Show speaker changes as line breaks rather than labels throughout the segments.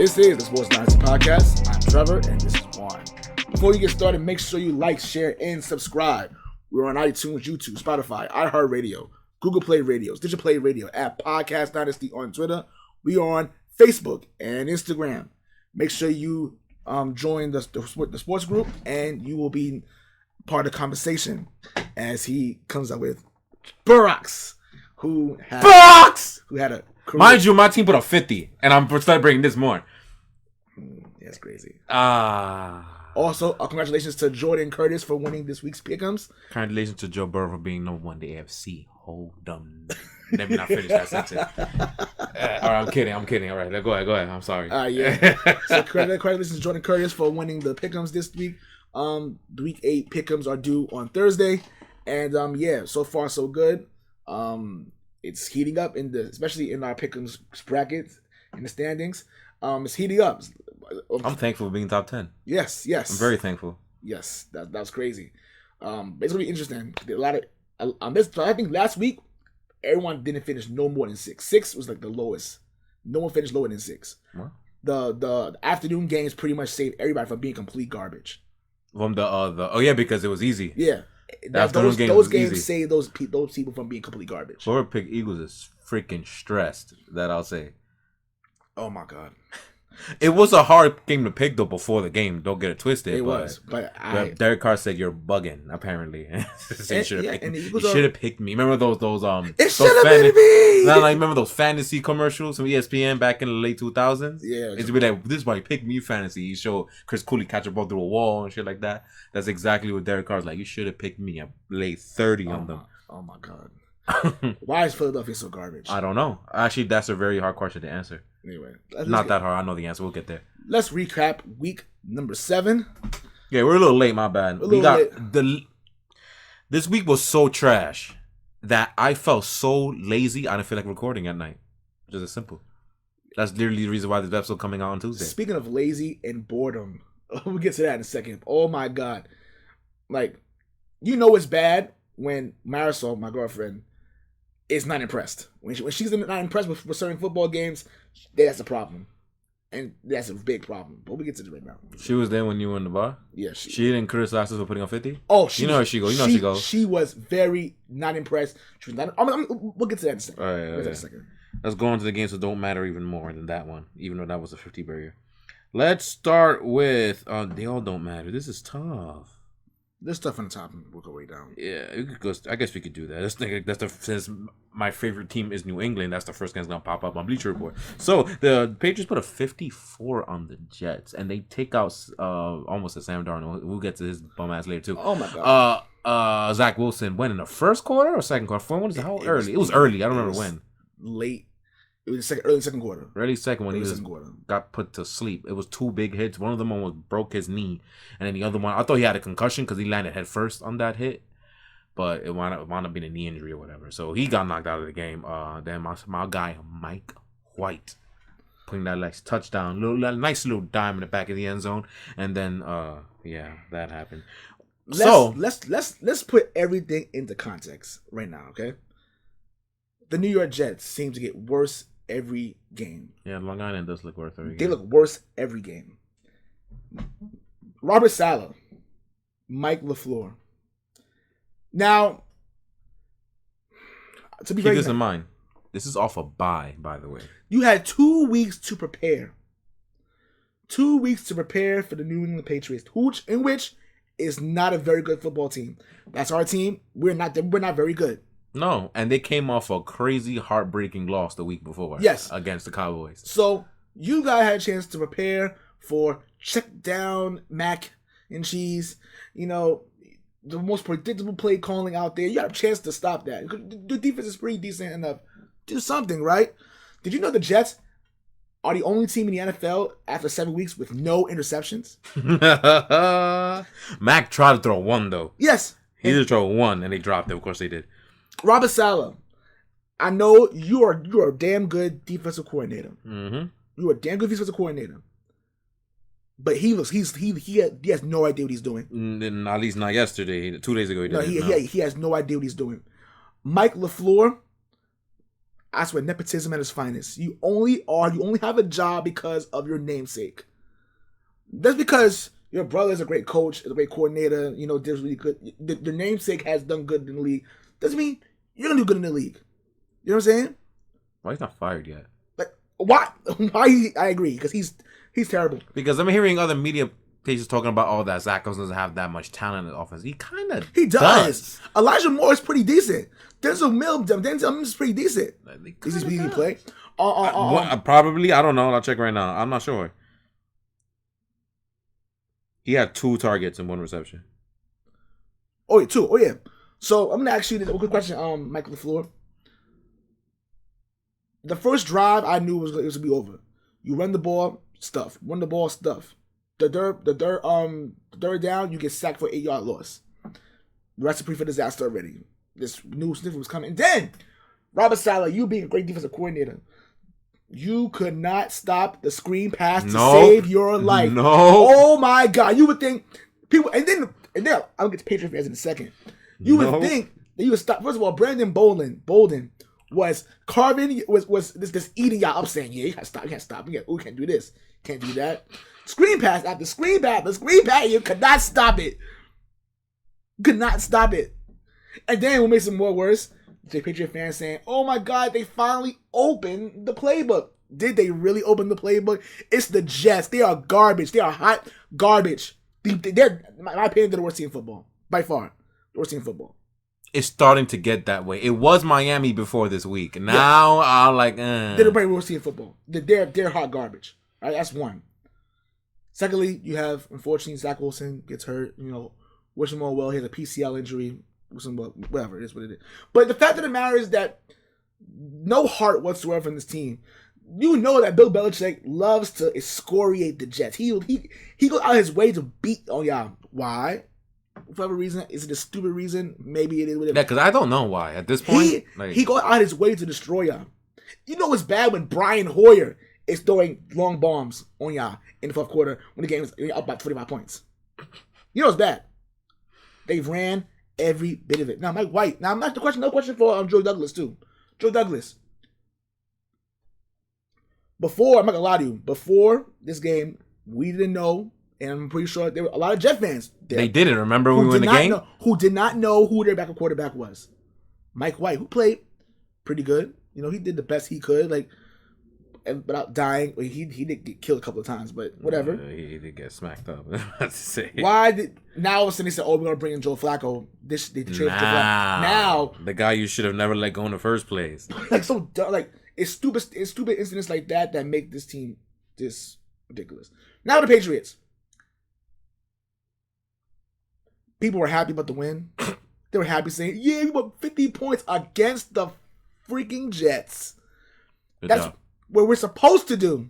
This is the Sports Dynasty Podcast. I'm Trevor, and this is Juan. Before you get started, make sure you like, share, and subscribe. We're on iTunes, YouTube, Spotify, iHeartRadio, Google Play Radios, Digital Play Radio, at Podcast Dynasty on Twitter. We are on Facebook and Instagram. Make sure you join the sports group, and you will be part of the conversation as he comes up with Burrocks, who had a career.
Mind you, my team put up 50, and I'm celebrating this more.
That's crazy.
Also,
congratulations to Jordan Curtis for winning this week's pick'ems.
Congratulations to Joe Burrow for being number one in the AFC. Hold on. Let me not finish that sentence. All right, I'm kidding. All right, go ahead. I'm sorry.
Yeah. So congratulations to Jordan Curtis for winning the pick'ems this week. The week 8 pick'ems are due on Thursday, and so far so good. It's heating up especially in our pick'ems brackets in the standings. It's heating up.
I'm thankful for being top 10.
Yes.
I'm very thankful.
Yes, that was crazy. It's gonna be interesting. I think last week everyone didn't finish no more than 6. 6 was like the lowest. No one finished lower than 6.
What?
The afternoon games pretty much saved everybody from being complete garbage.
From because it was easy.
Yeah. Those games saved those people from being complete garbage.
Whoever picked Eagles is freaking stressed. That I'll say.
Oh my God.
It was a hard game to pick though before the game. Don't get it twisted.
But
Derek Carr said you're bugging. Apparently, he should have picked me. Remember those
It should have been me.
Remember those fantasy commercials from ESPN back in the late 2000s?
Yeah,
it's be like, this is why he picked me fantasy. He showed Chris Cooley catch a ball through a wall and shit like that. That's exactly what Derek Carr's like. You should have picked me. I laid 30 on them.
Oh my God. Why is Philadelphia so garbage?
I don't know. Actually, that's a very hard question to answer.
Anyway,
not that hard. I know the answer. We'll get there.
Let's recap week number 7.
Yeah, we're a little late. My bad. This week was so trash that I felt so lazy. I didn't feel like recording at night. Just as simple. That's literally the reason why this episode coming out on Tuesday.
Speaking of lazy and boredom, we'll get to that in a second. Oh my God, it's bad when Marisol, my girlfriend, is not impressed. When she's not impressed with certain football games, that's a problem. And that's a big problem. But we get to it right now.
She was there when you were in the bar?
Yeah.
She didn't criticize us for putting on 50?
Oh,
you know how she goes. She goes.
She was very not impressed. She was not. We'll get to that in a second.
All right. Let's go on to the games that don't matter even more than that one, even though that was a 50 barrier. Let's start with, they all don't matter. This is tough.
There's stuff on the top and we'll go way down.
Yeah, I guess we could do that. Since my favorite team is New England, that's the first game that's going to pop up on Bleacher Report. So, the Patriots put a 54 on the Jets, and they take out almost a Sam Darnold. We'll get to his bum ass later, too.
Oh, my God.
Zach Wilson went in the first quarter or second quarter? How early? It was early. I don't remember when.
Late. It was early second quarter.
Early second when got put to sleep. It was 2 big hits. One of them broke his knee, and then the other one, I thought he had a concussion because he landed head first on that hit, but it wound up being a knee injury or whatever. So he got knocked out of the game. Then my guy Mike White putting that touchdown, nice little dime in the back of the end zone, and then that happened.
Let's put everything into context right now, okay? The New York Jets seem to get worse every game.
Yeah, Long Island does look worse every game.
They look worse every game. Robert Saleh, Mike LaFleur. Now, to be
keep this in mind, this is off a bye, by the way.
You had 2 weeks to prepare. 2 weeks to prepare for the New England Patriots, in which is not a very good football team. That's our team. We're not very good.
No, and they came off a crazy, heartbreaking loss the week before.
Yes.
Against the Cowboys.
So, you guys had a chance to prepare for check down mac and cheese. The most predictable play calling out there. You had a chance to stop that. The defense is pretty decent enough. Do something, right? Did you know the Jets are the only team in the NFL after 7 weeks with no interceptions?
Mac tried to throw one, though.
Yes.
He did throw one, and they dropped it. Of course they did.
Robert Saleh, I know you are a damn good defensive coordinator.
Mm-hmm.
You're a damn good defensive coordinator. But he has no idea what he's doing.
At least not yesterday. 2 days ago he did.
He has no idea what he's doing. Mike LaFleur, I swear, nepotism at its finest. You only have a job because of your namesake. That's because your brother is a great coach, is a great coordinator, does really good. The namesake has done good in the league. Doesn't mean you're going to do good in the league. You know what I'm saying?
Why he's not fired yet?
Like, why? I agree, because he's terrible.
Because I'm hearing other media pages talking about all that Zach doesn't have that much talent in the offense. He does. Elijah Moore is pretty decent. Denzel Mims is pretty decent. Is he speaking play? Probably. I don't know. I'll check right now. I'm not sure. He had 2 targets and 1 reception.
Oh, yeah, 2. Oh, yeah. So I'm gonna ask you this quick question, Michael LaFleur. The first drive I knew it was gonna be over. You run the ball, stuff. Run the ball, stuff. The third down, you get sacked for 8-yard loss. Recipe for disaster already. This new sniffer was coming. And then, Robert Saleh, you being a great defensive coordinator, you could not stop the screen pass to save your life.
No.
Oh my God. You would think people, and then I'll get to Patriot fans in a second. You would think that you would stop. First of all, Brandon Bolden was carving, was this eating y'all up saying, yeah, you can't stop. We can't do this. Can't do that. Screen pass after screen pass. The screen pass, you could not stop it. Could not stop it. And then what makes it more worse, the Patriot fans saying, oh my God, they finally opened the playbook. Did they really open the playbook? It's the Jets. They are garbage. They are hot garbage. They're, in my opinion, they're the worst team in football. By far. The worst team in football.
It's starting to get that way. It was Miami before this week. Now I'm like,
They're the worst team in football. They're hot garbage. Right? That's one. Secondly, you have, unfortunately, Zach Wilson gets hurt. Wish him all well. He has a PCL injury. Whatever, it is what it is. But the fact of the matter is that no heart whatsoever in this team. You know that Bill Belichick loves to excoriate the Jets. He goes out of his way to beat on y'all. Why? For whatever reason. Is it a stupid reason? Maybe it is. Whatever.
Yeah, because I don't know why. At this point,
he goes out of his way to destroy y'all. You know it's bad when Brian Hoyer is throwing long bombs on y'all in the fourth quarter when the game is up by 25 points. You know it's bad. They ran every bit of it. Now, Mike White. Now, I'm not the question. No question for Joe Douglas too. Joe Douglas. I'm not gonna lie to you. Before this game, we didn't know, and I'm pretty sure there were a lot of Jet fans.
They didn't remember we were in the game.
Who did not know who their backup quarterback was? Mike White, who played pretty good. He did the best he could, without dying. He did get killed a couple of times, but whatever.
He did get smacked up. To say.
Why did now all of a sudden they said, "Oh, we're gonna bring in Joe Flacco"? They traded Joe Flacco. Now
the guy you should have never let go in the first place.
So dumb. It's stupid incidents like that make this team this ridiculous. Now the Patriots. People were happy about the win. They were happy saying, "Yeah, we won 50 points against the freaking Jets." That's what we're supposed to do.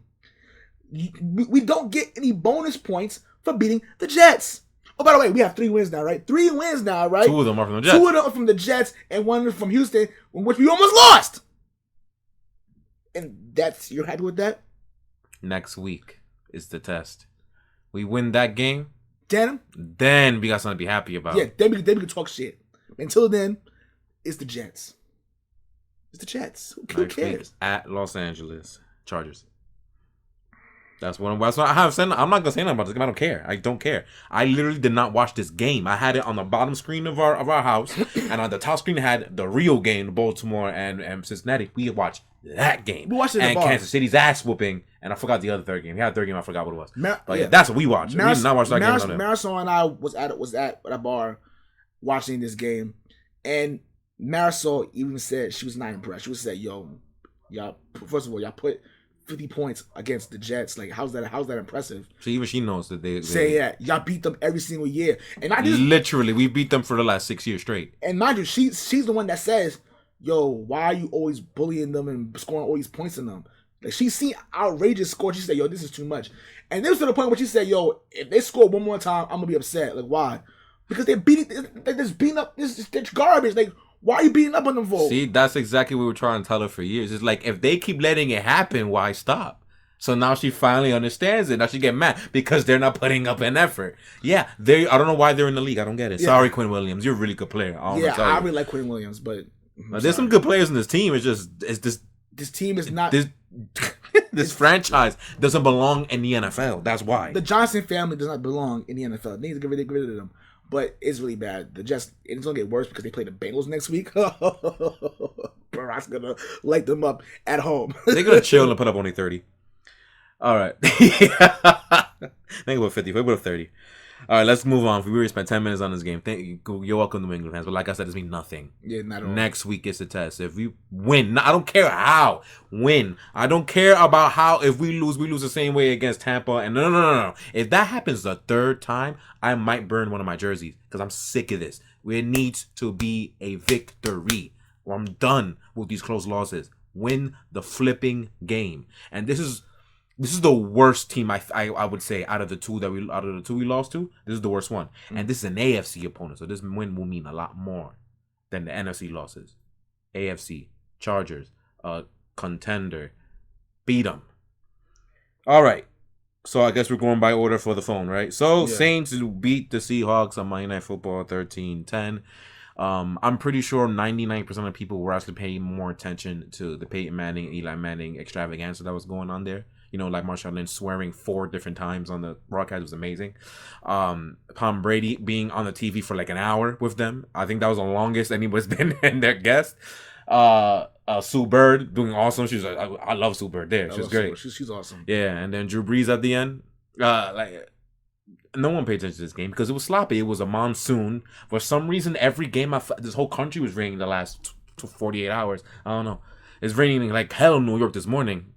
We don't get any bonus points for beating the Jets. Oh, by the way, we have 3 wins now, right? 3 wins now, right?
2 of them are from the Jets.
2 of them are from the Jets and 1 from Houston, which we almost lost. And you're happy with that?
Next week is the test. We win that game,
then
we got something to be happy about.
Yeah, then we can talk shit. Until then, it's the Jets. It's the Jets. Who cares?
At Los Angeles Chargers. That's what I have said. I'm not gonna say nothing about this game. I don't care. I don't care. I literally did not watch this game. I had it on the bottom screen of our house, and on the top screen had the real game, Baltimore and Cincinnati. We watched that game.
We watched it in
and
the bar.
Kansas City's ass whooping, and I forgot the other third game. We had a third game. I forgot what it was. But that's what we watched. We did not watch that game.
Marisol and I was at a bar watching this game, and Marisol even said she was not impressed. She was said, "Yo, y'all. First of all, y'all put 50 points against the Jets. How's that impressive?"
So even she knows that they
say y'all beat them every single year, and
literally we beat them for the last 6 years straight.
And mind you, she's the one that says, "Yo, why are you always bullying them and scoring all these points in them?" She's seen outrageous scores. She said, "Yo, this is too much." And this was to the point where she said, "Yo, if they score one more time, I'm gonna be upset." why? Because they're just beating up. This is garbage. Why are you beating up on them for?
See, that's exactly what we were trying to tell her for years. It's if they keep letting it happen, why stop? So now she finally understands it. Now she get mad because they're not putting up an effort. Yeah, I don't know why they're in the league. I don't get it. Yeah. Sorry, Quinn Williams. You're a really good player.
I really like Quinn Williams, but
there's some good players in this team. It's just
This team is not.
This franchise doesn't belong in the NFL. That's why.
The Johnson family does not belong in the NFL. They need to get rid of them. But it's really bad. It's going to get worse because they play the Bengals next week. Barack's going to light them up at home.
They're going to chill and put up only 30. All right. Think about 50. What about 30? All right, let's move on. We already spent 10 minutes on this game. You're welcome, New England fans. But like I said, this means nothing.
Yeah, not at all.
Next week is the test. If we win, I don't care how. Win. I don't care about how. If we lose the same way against Tampa. And no. If that happens the third time, I might burn one of my jerseys because I'm sick of this. It needs to be a victory. Or I'm done with these close losses. Win the flipping game. And this is the worst team I would say out of the two we lost to. This is the worst one, and this is an AFC opponent, so this win will mean a lot more than the NFC losses. AFC Chargers, contender, beat them. All right, so I guess we're going by order for the phone, right? So Saints beat the Seahawks on Monday Night Football 13-10. I'm pretty sure 99% of people were actually paying more attention to the Peyton Manning, Eli Manning extravaganza that was going on there. You know, like Marshawn Lynch swearing 4 different times on the broadcast was amazing. Tom Brady being on the TV for like an hour with them. I think that was the longest anybody's been in their guest. Sue Bird doing awesome. She's like, I love Sue Bird there. She's great.
She's awesome.
Yeah, and then Drew Brees at the end. No one paid attention to this game because it was sloppy. It was a monsoon. For some reason, every game, this whole country was raining the last 48 hours. I don't know. It's raining like hell in New York this morning.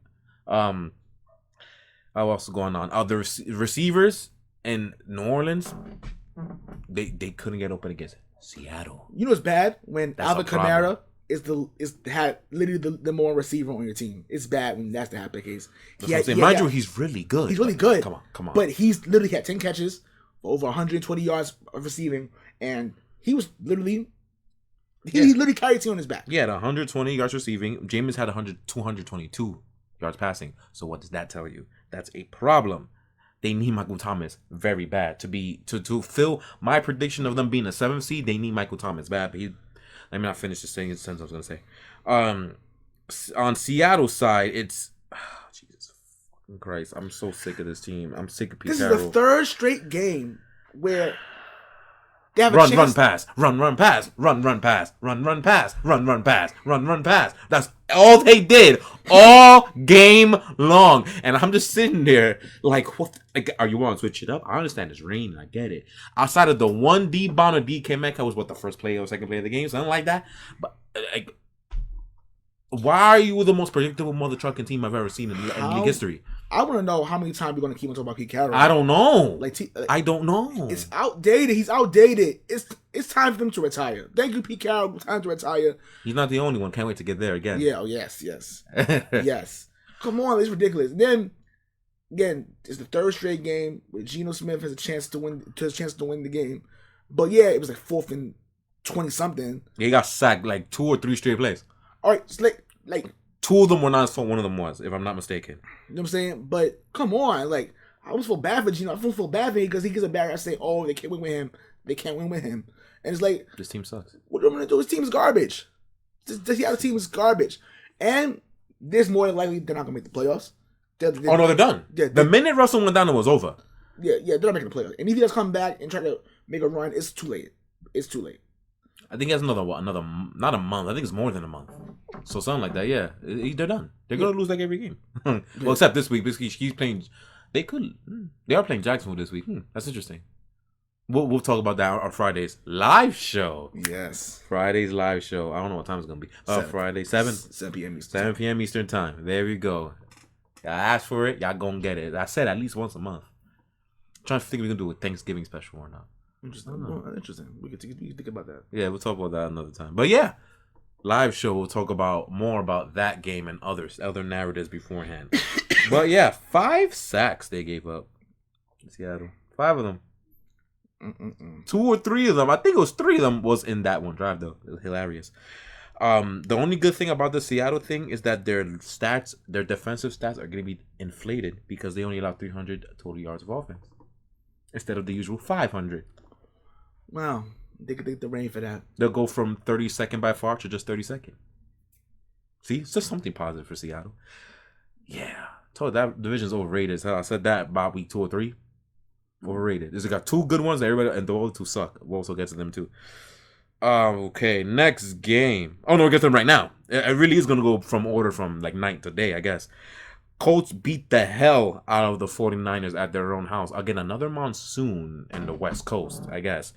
What else is going on? The receivers in New Orleans, they couldn't get open against Seattle.
You know what's bad? When Alvin Kamara had literally the more receiver on your team. It's bad when that's the case.
Mind you, he's really good.
He's really good.
Come on.
But he's literally had 10 catches for over 120 yards of receiving, and he was literally he literally carried the team on his back.
Yeah, 120 yards receiving. Jameis had 222 yards passing. So what does that tell you? That's a problem. They need Michael Thomas very bad to fill my prediction of them being a 7th seed. They need Michael Thomas bad. But let me not finish the sentence I was going to say. On Seattle's side, it's Jesus fucking Christ. I'm so sick of this team. I'm sick of Pete Carrol.
This is the 3rd straight game where they have
run pass. That's all they did all game long. And I'm just sitting there like, what? Like, are you want to switch it up? I understand it's raining. I get it. Outside of the one D bomb or DK Metcalf was the first play or second play of the game, something like that. But like, why are you the most predictable mother trucking team I've ever seen in league history?
I want to know how many times we're going to keep on talking about Pete Carrol.
I don't know. I don't know.
It's outdated. He's outdated. It's time for him to retire. Thank you, Pete Carrol. Time to retire.
He's not the only one. Can't wait to get there again.
Yeah. Oh, yes. Yes. Come on. It's ridiculous. And then, again, it's the 3rd straight game where Geno Smith has a chance to win the game. But, yeah, it was like 4th and 20-something.
He got sacked like 2 or 3 straight plays.
All right. It's like
2 of them were not his fault. One of them was, if I'm not mistaken.
You know what I'm saying? But come on, like I almost feel bad for Gino. I feel bad for him because he gets a bad guy saying, "Oh, they can't win with him. They can't win with him." And it's like,
this team sucks.
What are we gonna do? His team is garbage. The other team is garbage, and there's more than likely they're not gonna make the playoffs.
They're done. The minute Russell went down, it was over.
Yeah, they're not making the playoffs. And if he does come back and try to make a run, it's too late. I
think he has another not a month. I think it's more than a month. So something like that. Yeah, they're done. They're gonna lose like every game. Well, except this week because he's playing. They are playing Jacksonville this week. That's interesting. We'll talk about that on Friday's live show.
Yes,
Friday's live show. I don't know what time it's gonna be. Friday 7
p.m. Eastern.
7 p.m. Eastern time. There we go. Y'all asked for it. Y'all gonna get it. I said at least once a month. I'm trying to think if we can do a Thanksgiving special or not.
Interesting. Well, interesting. We can think about that.
Yeah, we'll talk about that another time. But yeah, live show. We'll talk more about that game and other narratives beforehand. But yeah, 5 sacks they gave up in Seattle. 5 of them. 2 or 3 of them. I think it was 3 of them was in that one drive though. It was hilarious. The only good thing about the Seattle thing is that their defensive stats are going to be inflated because they only allow 300 total yards of offense instead of the usual 500.
Wow, they could take the rain for that.
They'll go from 32nd by far to just 32nd. See, it's just something positive for Seattle. Yeah. Told that division's overrated. So I said that about week 2 or 3. Overrated. There's got 2 good ones, and the other 2 suck. We'll also get to them too. Okay, next game. Oh no, we'll get to them right now. It really is gonna go from order from like night to day, I guess. Colts beat the hell out of the 49ers at their own house. Again, another monsoon in the West Coast, I guess.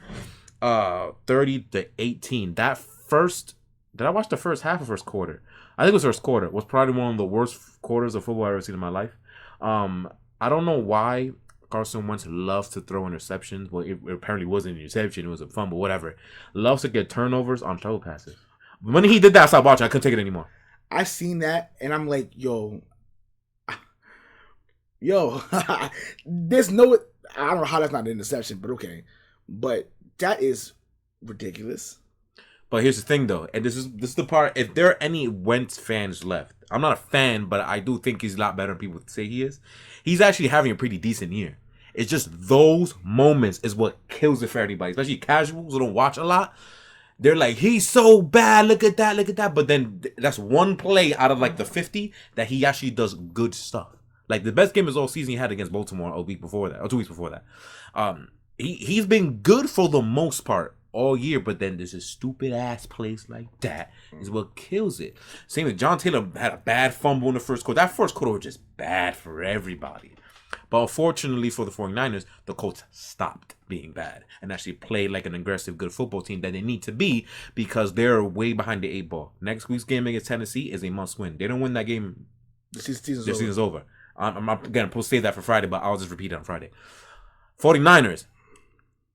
30-18. Did I watch the first half or first quarter? I think it was first quarter. It was probably one of the worst quarters of football I've ever seen in my life. I don't know why Carson Wentz loves to throw interceptions. Well, it apparently wasn't an interception. It was a fumble, whatever. Loves to get turnovers on throw passes. When he did that, I stopped watching. I couldn't take it anymore.
I seen that, and I'm like, yo, there's no, I don't know how that's not an interception, but okay. But that is ridiculous.
But here's the thing, though, and this is the part. If there are any Wentz fans left, I'm not a fan, but I do think he's a lot better than people say he is. He's actually having a pretty decent year. It's just those moments is what kills it for everybody, especially casuals who don't watch a lot. They're like, he's so bad. Look at that. But then that's one play out of like the 50 that he actually does good stuff. Like the best game is all season he had against Baltimore a week before that, or 2 weeks before that. He's been good for the most part all year, but then there's a stupid ass place like that is what kills it. Same with John Taylor had a bad fumble in the first quarter. That first quarter was just bad for everybody. But unfortunately for the 49ers, the Colts stopped being bad and actually played like an aggressive, good football team that they need to be because they're way behind the 8 ball. Next week's game against Tennessee is a must win. They don't win that game,
the season's
over. I'm going to say that for Friday, but I'll just repeat it on Friday. 49ers,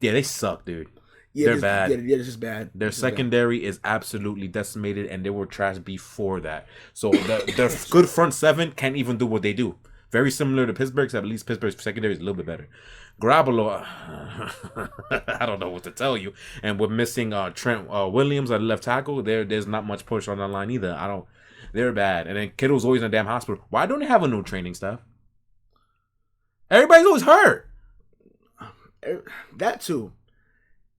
yeah, they suck, dude.
Yeah,
they're bad.
Yeah, it's just bad.
Their secondary is absolutely decimated, and they were trash before that. So their good front seven can't even do what they do. Very similar to Pittsburgh's, at least Pittsburgh's secondary is a little bit better. Garoppolo, I don't know what to tell you. And we're missing Trent Williams at left tackle. There's not much push on that line either. They're bad. And then Kittle's always in a damn hospital. Why don't they have a new training staff? Everybody's always hurt.
That too.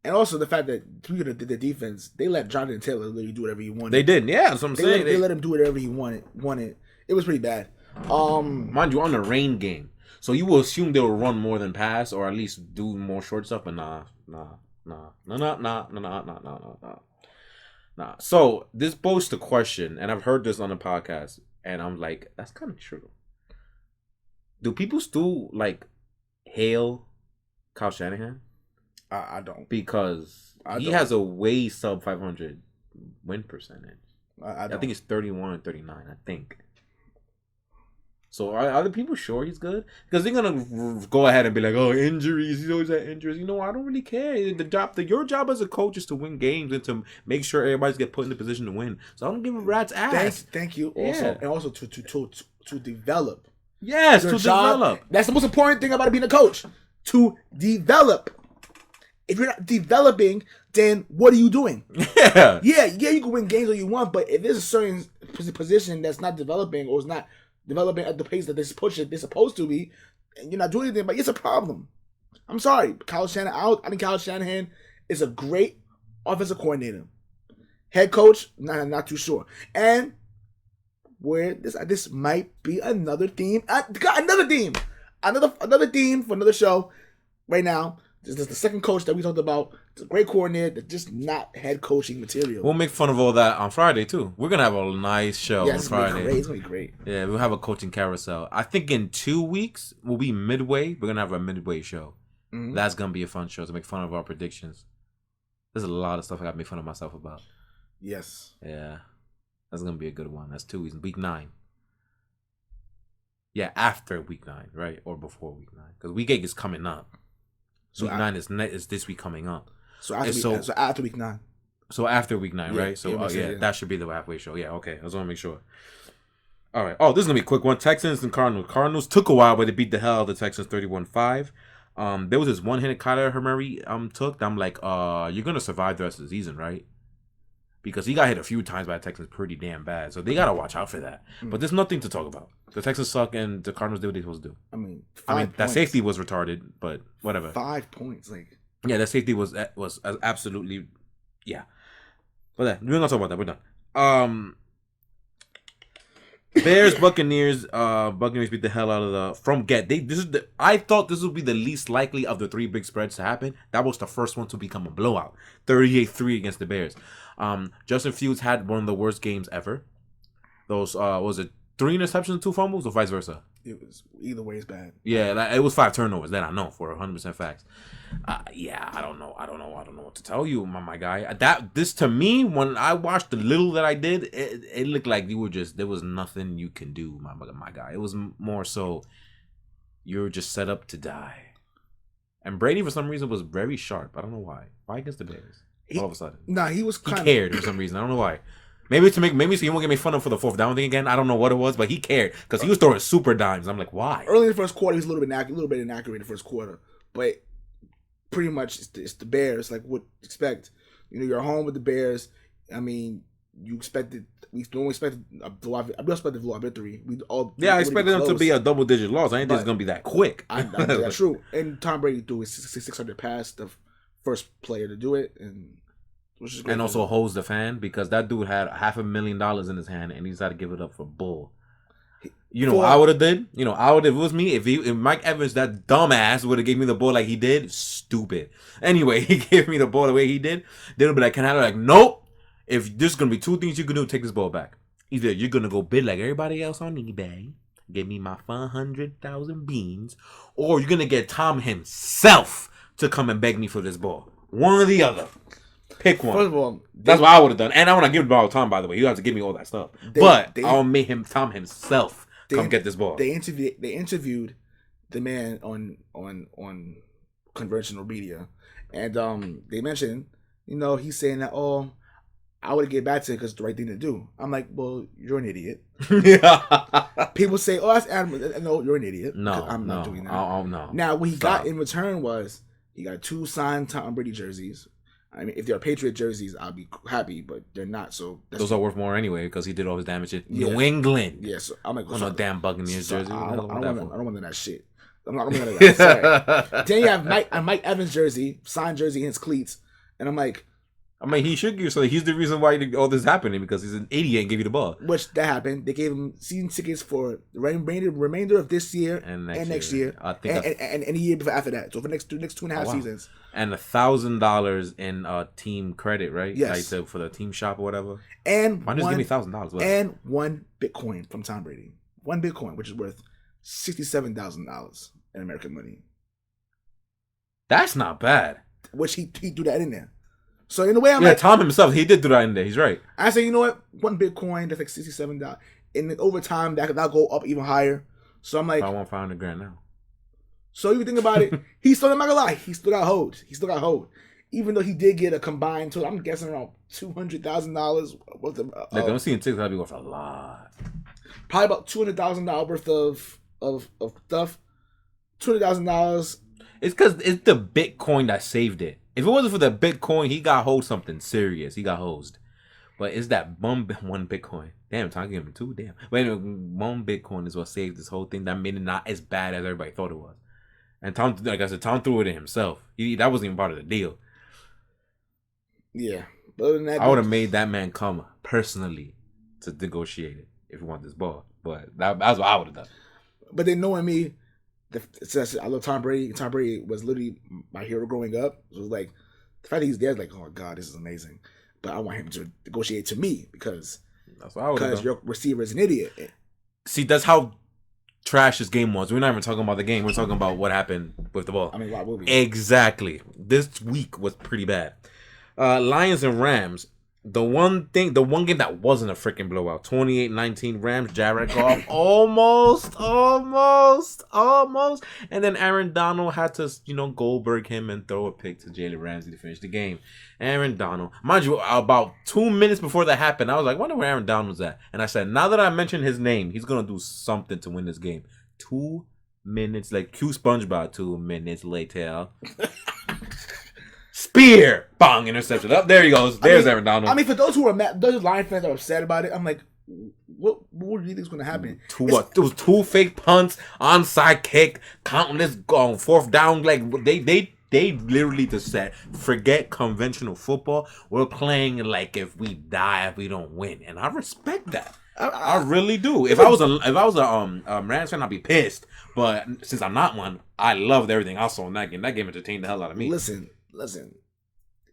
And also the fact that the defense, they let Jonathan Taylor literally do whatever he wanted.
They did, yeah. That's what I'm saying.
They let him do whatever he wanted. It was pretty bad.
Mind you, on the rain game, so you will assume they will run more than pass, or at least do more short stuff. But nah. So this posed the question, and I've heard this on the podcast, and I'm like, that's kind of true. Do people still like hail Kyle Shanahan?
I don't,
because he has a way sub 500 win percentage.
I
think it's 31 or 39. I think. So are the people sure he's good? Because they're gonna go ahead and be like, "Oh, injuries. He's always had injuries." You know, I don't really care. Your job as a coach is to win games and to make sure everybody's get put in the position to win. So I don't give a rat's ass.
Thank you. Also, to develop.
Yes, to develop.
That's the most important thing about being a coach. To develop. If you're not developing, then what are you doing?
Yeah,
you can win games all you want, but if there's a certain position that's not developing or is not developing at the pace that they're supposed to be, and you're not doing anything, but it's a problem. I'm sorry. Kyle Shanahan, I think Kyle Shanahan is a great offensive coordinator. Head coach, not too sure. And where this might be another theme. Another theme for another show right now. This is the second coach that we talked about. It's a great coordinator, that's just not head coaching material.
We'll make fun of all that on Friday, too. We're going to have a nice show on Friday.
It's going to be great.
Yeah, we'll have a coaching carousel. I think in 2 weeks, we'll be midway. We're going to have a midway show. Mm-hmm. That's going to be a fun show to make fun of our predictions. There's a lot of stuff I got to make fun of myself about.
Yes.
Yeah. That's going to be a good one. That's 2 weeks. Week 9. Yeah, after week 9, right? Or before week 9. Because week 8 is coming up. So week 9 is this week coming up.
So after week 9.
So after week 9, right? So that should be the halfway show. Yeah, okay. I just want to make sure. All right. Oh, this is gonna be a quick one. Texans and Cardinals. Cardinals took a while, but they beat the hell out of the Texans 31-5. There was this one-handed Kyler Murray took. I'm like, you're gonna survive the rest of the season, right? Because he got hit a few times by the Texans pretty damn bad. So they gotta watch out for that. But there's nothing to talk about. The Texans suck and the Cardinals did what they're supposed to do.
I mean,
that safety was retarded, but whatever.
5 points, like.
Yeah, that safety was absolutely, yeah. But we're gonna talk about that. We're done. Bears, Buccaneers. Buccaneers beat the hell out of I thought this would be the least likely of the three big spreads to happen. That was the first one to become a blowout. 38-3 against the Bears. Justin Fields had one of the worst games ever. Those was it 3 interceptions and 2 fumbles, or vice versa?
It was either way is bad.
Yeah, it was 5 turnovers. That I know for 100% facts. I don't know what to tell you, my guy. This to me, when I watched the little that I did, it looked like there was nothing you can do, my guy. It was more so you were just set up to die. And Brady, for some reason, was very sharp. I don't know why. Why against the Bears? All of a sudden,
He
cared for some reason. I don't know why. Maybe so he won't get me fun up for the 4th down thing again. I don't know what it was, but he cared because he was throwing super dimes. I'm like, why?
Early in the first quarter, he was a little bit inaccurate in the first quarter, but pretty much it's the Bears. Like what you expect, you're home with the Bears. I mean, we don't expect a blowout. We expected a blowout victory.
I expected them to be a double-digit loss. I didn't think it's gonna be that quick.
That's true. And Tom Brady threw his 600 pass, the first player to do it, and
also holds the fan because that dude had $500,000 in his hand and he decided to give it up for bull. What I would have did? If it was me, if Mike Evans, that dumbass, would have gave me the ball like he did, stupid. Anyway, he gave me the ball the way he did. They'll be like, can I? Like, nope. If there's gonna be 2 things you can do, take this ball back. Either you're gonna go bid like everybody else on eBay, give me my 500,000 beans, or you're gonna get Tom himself to come and beg me for this ball. One or the other. Pick one.
First of all,
that's what I would have done, and I want to give the ball to Tom. By the way, you have to give me all that stuff. I'll make Tom himself come get this ball.
They interviewed the man on conventional media, and they mentioned, he's saying that I would get back to it because it's the right thing to do. I'm like, well, you're an idiot. People say, that's Adam. No, you're an idiot.
No,
I'm not doing that.
Oh no.
Now, what he got in return was he got 2 signed Tom Brady jerseys. I mean, if they're Patriot jerseys, I'll be happy, but they're not. So
those are worth more anyway because he did all his damage in New England.
Yeah, so I'm like,
no damn Buccaneers jersey.
I don't want that shit. I'm not going to that. Sorry. Then you have Mike Evans jersey, signed jersey in his cleats, and I'm like,
he should give. So he's the reason why all this is happening because he's an idiot and gave you the ball.
Which that happened. They gave him season tickets for the remainder of this year and next year. I think and a year before after that. So for the next 2.5 seasons.
And $1,000 in team credit, right?
Yes.
Like for the team shop or whatever.
And
why just give me $1,000?
And 1 Bitcoin from Tom Brady. 1 Bitcoin, which is worth $67,000 in American money.
That's not bad.
Which he threw that in there. So in a way,
Tom himself, he did do that in there. He's right.
I say, you know what? 1 Bitcoin, that's like $67. And then over time, that'll go up even higher. So I'm like,
I want $500,000 now.
So you think about it, I'm not gonna lie, he still got hold. Even though he did get a combined total, I'm guessing around $200,000 worth of.
Like I'm seeing tickets that'd be worth a lot.
Probably about $200,000 worth of stuff. $200,000.
It's because it's the Bitcoin that saved it. If it wasn't for the Bitcoin, he got hold something serious. He got hosed. But it's that one Bitcoin. Damn, Tom gave him 2. Damn. But anyway, 1 Bitcoin is what saved this whole thing. That made it not as bad as everybody thought it was. And Tom, like I said, Tom threw it in himself. That wasn't even part of the deal.
Yeah. But other than that,
I would have made that man come personally to negotiate it if he wanted this ball. But that's what I would have done.
But then knowing me, I love Tom Brady. Tom Brady was literally my hero growing up. So it was like, the fact that he's there, like, oh, God, this is amazing. But I want him to negotiate to me because your receiver is an idiot.
See, that's how trash this game was. We're not even talking about the game. We're talking about what happened with the ball.
I mean, why would we?
Exactly. This week was pretty bad. Lions and Rams. The one game that wasn't a freaking blowout. 28-19 Rams. Jared Goff almost. And then Aaron Donald had to, Goldberg him and throw a pick to Jalen Ramsey to finish the game. Aaron Donald. Mind you, about 2 minutes before that happened, I was like, wonder where Aaron Donald was at. And I said, now that I mentioned his name, he's going to do something to win this game. 2 minutes, like Q SpongeBob, 2 minutes later. Spear! Bong! Interception. Up there he goes. There's Aaron Donald.
I mean, for those who are mad, those Lion fans that are upset about it, I'm like, what do you think is going to happen?
It was 2 fake punts, onside kick, countless 4th down. Like, they They literally just said, forget conventional football. We're playing like if we die, if we don't win. And I respect that. I really do. If I was a Rams fan, I'd be pissed. But since I'm not one, I loved everything I saw in that game. That game entertained the hell out of me.
Listen.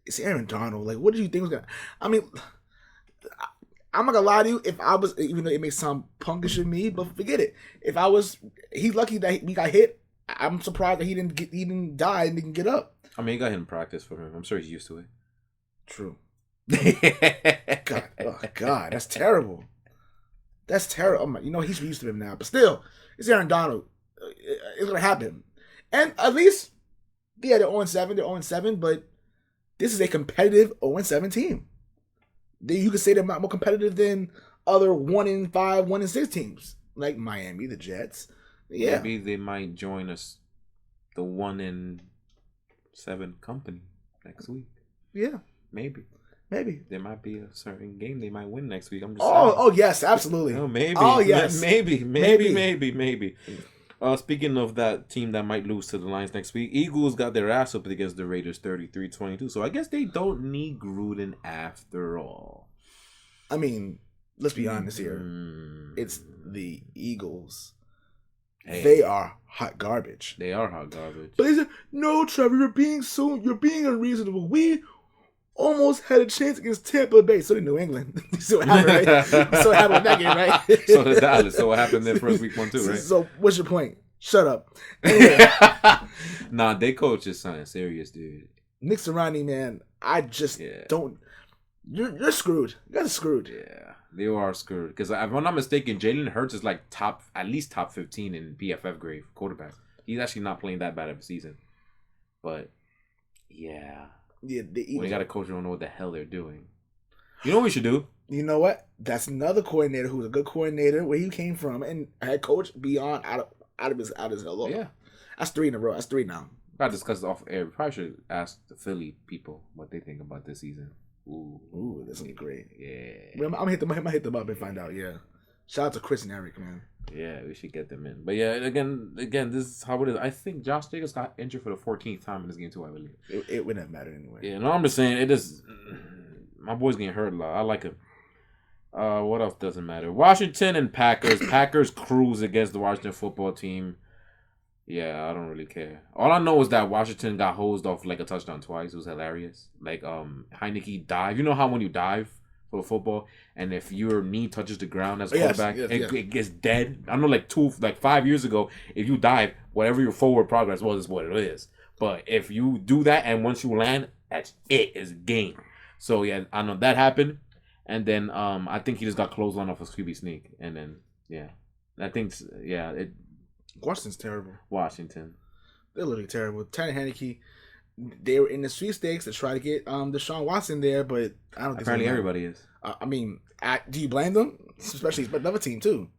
It's Aaron Donald. Like, what did you think was gonna? I mean, I'm not gonna lie to you. If I was, even though it may sound punkish of me, but forget it. If I was, he's lucky that we got hit. I'm surprised that he didn't die and didn't get up.
I mean, he got hit in practice for him. I'm sure he's used to it.
True. God, that's terrible. That's terrible. You know, he's used to him now, but still, it's Aaron Donald. It's gonna happen. And at least, yeah, they're 0-7. They're 0-7, but this is a competitive 0-7 team. You could say they're not more competitive than other 1-5, 1-6 teams like Miami, the Jets. Yeah,
maybe they might join us, the 1-7 company next week.
Yeah,
maybe there might be a certain game they might win next week. I'm just saying.
Oh yes, absolutely.
Oh, maybe.
Oh yes,
maybe. Speaking of that team that might lose to the Lions next week, Eagles got their ass up against the Raiders 33-22. So I guess they don't need Gruden after all.
I mean, let's be honest here. It's the Eagles. Hey, they are hot garbage.
They are hot garbage.
But they said, no, Trevor, you're being unreasonable. We almost had a chance against Tampa Bay. So did New England. So what happened, right? So what happened with that game, right?
So did Dallas. So what happened there first week 1 too, right?
So what's your point? Shut up. Anyway.
Nah, they coach is something serious, dude.
Nick Sirianni, man, I just don't. You're screwed. You guys are screwed.
Yeah, they are screwed. Because if I'm not mistaken, Jalen Hurts is like at least top 15 in PFF grade quarterback. He's actually not playing that bad of a season. But yeah, when you got a coach who don't know what the hell they're doing. You know what we should do?
You know what? That's another coordinator who's a good coordinator where he came from and head coach beyond out of his hello. Yeah, that's 3 in a row. That's 3 now.
I discussed it off air. We probably should ask the Philly people what they think about this season.
Ooh, this will be great.
Yeah.
I'm gonna hit them up and find out. Yeah. Shout out to Chris and Eric, man.
Yeah, we should get them in. But yeah, again, this is how it is. I think Josh Jacobs got injured for the 14th time in this game too, I believe.
It wouldn't have mattered anyway.
Yeah, no, I'm just saying it is. My boy's getting hurt a lot. I like him. What else doesn't matter? Washington and Packers. Packers cruise against the Washington football team. Yeah, I don't really care. All I know is that Washington got hosed off like a touchdown twice. It was hilarious. Like Heineke dive. You know how when you dive for football, and if your knee touches the ground as a quarterback, it gets dead. I know like 5 years ago, if you dive, whatever your forward progress was is what it is. But if you do that and once you land, that's it. It's game. So yeah, I know that happened. And then I think he just got clotheslined off a QB sneak. And then I think
Washington's terrible.
Washington.
They're literally terrible. Tanner Heineke, they were in the sweepstakes to try to get Deshaun Watson there, but I don't think
apparently everybody is.
I mean, do you blame them? Especially another team too.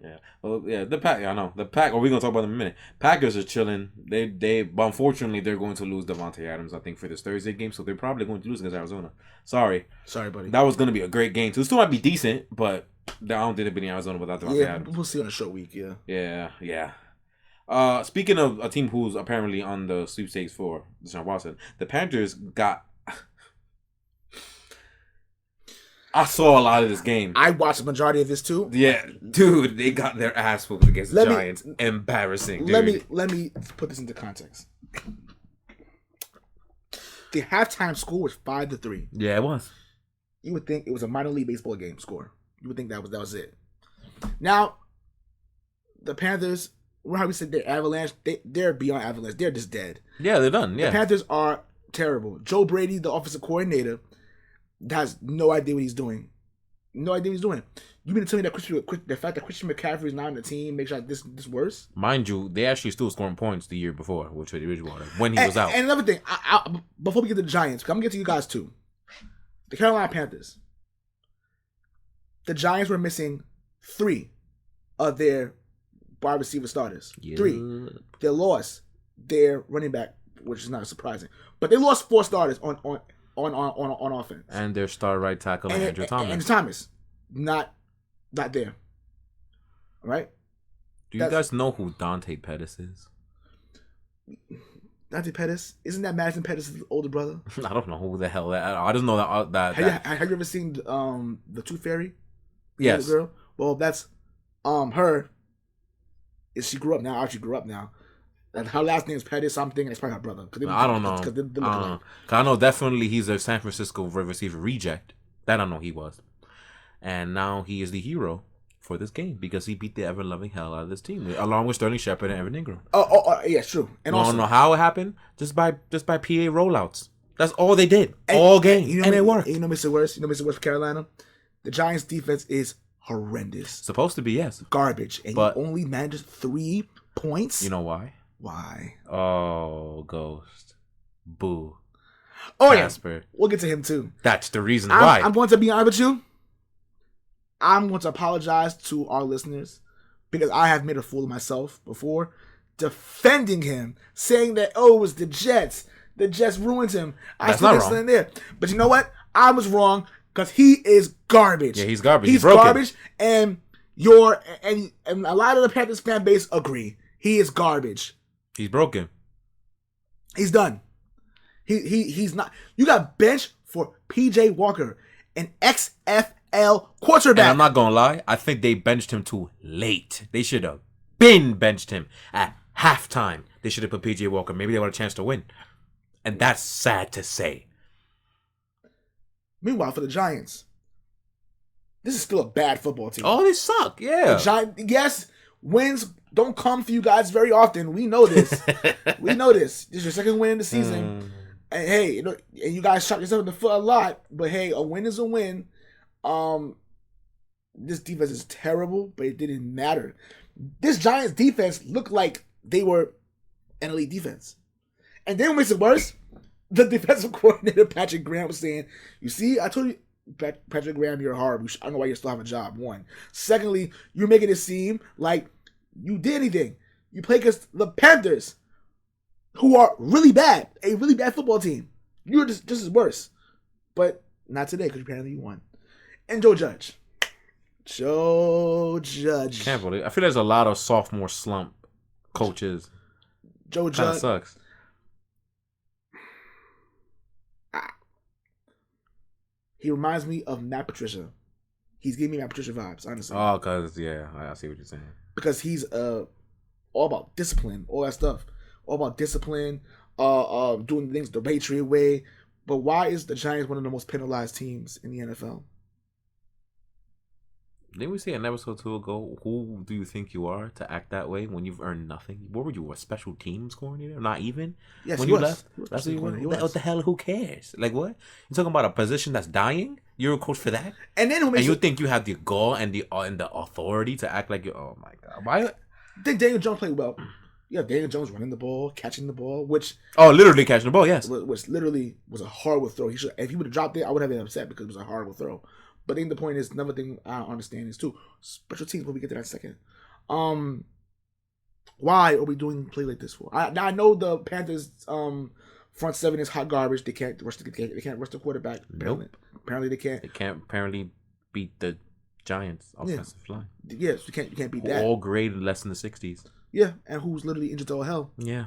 Yeah. Well, yeah, the Pack. I know the Pack. We're gonna talk about them in a minute. Packers are chilling. But unfortunately, they're going to lose Devontae Adams. I think for this Thursday game, so they're probably going to lose against Arizona. Sorry, buddy. That was gonna be a great game too. It still might be decent, but I don't think they'll be in Arizona without Devontae Adams.
We'll see on a short week.
Yeah. Speaking of a team who's apparently on the sweepstakes for Deshaun Watson, the Panthers got. I saw a lot of this game.
I watched the majority of this too.
Yeah, dude, they got their ass whooped against the Giants. Embarrassing, dude.
Let me put this into context. The halftime score was 5-3.
Yeah, it was.
You would think it was a minor league baseball game score. You would think that was it. Now, the Panthers, how we said they're Avalanche, they're beyond Avalanche. They're just dead.
Yeah, they're done. Yeah.
The Panthers are terrible. Joe Brady, the offensive coordinator, has no idea what he's doing. No idea what he's doing. You mean to tell me that the fact that Christian McCaffrey is not on the team makes this worse?
Mind you, they actually still scoring points the year before, which was Bridgewater, when he was out.
And another thing, before we get to the Giants, I'm going to get to you guys too. The Carolina Panthers. The Giants were missing 3 of their wide receiver starters. Yeah. 3. They lost their running back, which is not surprising. But they lost 4 starters on offense.
And their star right tackle, Andrew Thomas.
Andrew Thomas, not there. All right?
Do you guys know who Dante Pettis is?
Dante Pettis? Isn't that Madison Pettis' older brother?
I don't know who the hell that. I just know that.
Have you ever seen the Tooth Fairy?
Yes.
The girl. Well, that's her. She grew up now. Actually, grew up now. And her last name is Pettis. So I'm thinking it's probably her brother.
I don't know. Cause I know definitely he's a San Francisco receiver reject. That I know he was, and now he is the hero for this game because he beat the ever-loving hell out of this team, along with Sterling Shepard and Evan Ingram.
Yeah, true. And
I don't know how it happened. Just by PA rollouts. That's all they did all game, and it worked.
You know, Mr. Worst. You know, Mr. Worst for Carolina. The Giants' defense is horrendous.
Supposed to be, yes,
garbage, and but you only managed 3 points.
You know why?
Why?
Oh, Ghost, boo.
Oh
Casper.
Yeah, we'll get to him too.
That's the reason why.
I'm going to be honest with you. I'm going to apologize to our listeners because I have made a fool of myself before, defending him, saying that it was the Jets. The Jets ruined him.
That's not wrong.
There. But you know what? I was wrong because he is garbage.
Yeah, he's garbage.
He's garbage, and a lot of the Panthers fan base agree. He is garbage.
He's broken.
He's done. He's not. You got bench for PJ Walker, an XFL quarterback.
And I'm not gonna lie, I think they benched him too late. They should have been benched him at halftime. They should have put PJ Walker. Maybe they would have a chance to win. And that's sad to say.
Meanwhile, for the Giants, this is still a bad football team.
Oh, they suck. Yeah.
Yes, wins don't come for you guys very often. We know this. We know this. This is your second win in the season. And hey, you know, and you guys shot yourself in the foot a lot, but hey, a win is a win. This defense is terrible, but it didn't matter. This Giants defense looked like they were an elite defense. And then what makes it worse, the defensive coordinator, Patrick Graham, was saying, you see, I told you, Patrick Graham, you're horrible. I don't know why you still have a job, one. Secondly, you're making it seem like you did anything. You play against the Panthers, who are really bad, a really bad football team. You're just as worse. But not today, because apparently you won. And Joe Judge.
Can't believe. I feel there's a lot of sophomore slump coaches.
Joe Judge.
That sucks.
He reminds me of Matt Patricia. He's giving me Matt Patricia vibes, honestly.
Oh, because, yeah, I see what you're saying.
Because he's all about discipline, all that stuff. All about discipline, doing things the Patriot way. But why is the Giants one of the most penalized teams in the NFL?
Didn't we say an episode 2 ago, who do you think you are to act that way when you've earned nothing? What were you, a special teams coordinator? Not even?
Yes,
when you left? That's what you were. What the hell? Who cares? Like what? You're talking about a position that's dying? You're a coach for that? And then you think you have the gall and the authority to act like you're, oh my God. Why?
I think Daniel Jones played well. Yeah, Daniel Jones running the ball, catching the ball, which...
Oh, literally catching the ball, yes.
Which literally was a horrible throw. If he would have dropped it, I would have been upset because it was a horrible throw. But I think the point is, another thing I understand is too, special teams, when we get to that second. Why are we doing play like this for? I know the Panthers front seven is hot garbage. They can't rush the quarterback.
Nope.
Apparently they can't.
They can't apparently beat the Giants offensive line.
Yes, you can't beat that.
All graded less than the 60s.
Yeah, and who's literally injured to all hell.
Yeah.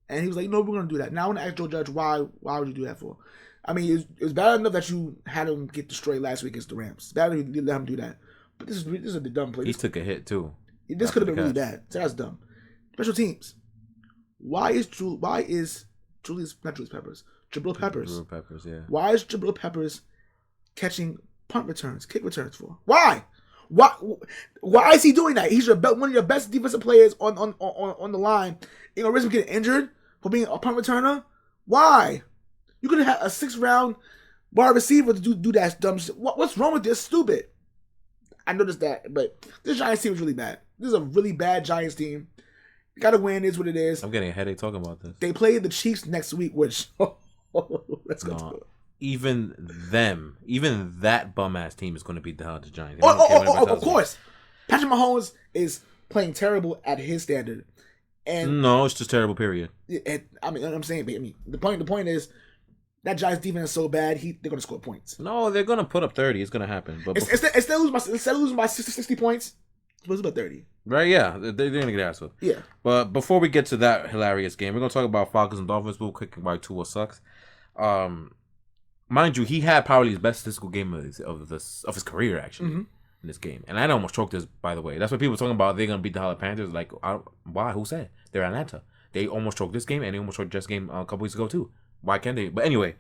And he was like, no, we're going to do that. Now I want to ask Joe Judge, why would you do that for? I mean, it was bad enough that you had him get destroyed last week against the Rams. It's bad enough you let him do that. But this is a dumb play.
He took a hit, too.
This could have been really bad. So that's dumb. Special teams. Why is Jabril Peppers,
yeah.
Why is Jabril Peppers catching punt returns, kick returns for? Why? Why is he doing that? He's one of your best defensive players on the line. You know, risk him getting injured for being a punt returner. Why? You could have had a 6th-round wide receiver to do that dumb shit. What's wrong with this? Stupid. I noticed that, but this Giants team is really bad. This is a really bad Giants team. You gotta win. Is what it is.
I'm getting a headache talking about this.
They play the Chiefs next week, which let's go.
No. Even that bum ass team is going to beat the hell out of the Giants.
Of course. Patrick Mahomes is playing terrible at his standard, and
no, it's just terrible. Period.
I'm saying, the point is that Giants defense is so bad, they're going to score points.
No, they're going to put up 30. It's going to happen. But
instead of losing by 60 points, It was about 30.
Right, yeah. They're going to get ass whooped.
Yeah.
But before we get to that hilarious game, we're going to talk about Falcons and Dolphins real quick and why Tua sucks. Mind you, he had probably his best physical game of his career, actually, in this game. And I almost choked this, by the way. That's what people are talking about. They're going to beat the Panthers. Like, why? Who said? They're Atlanta. They almost choked this game, and they almost choked Jets game a couple weeks ago, too. Why can't they? But anyway,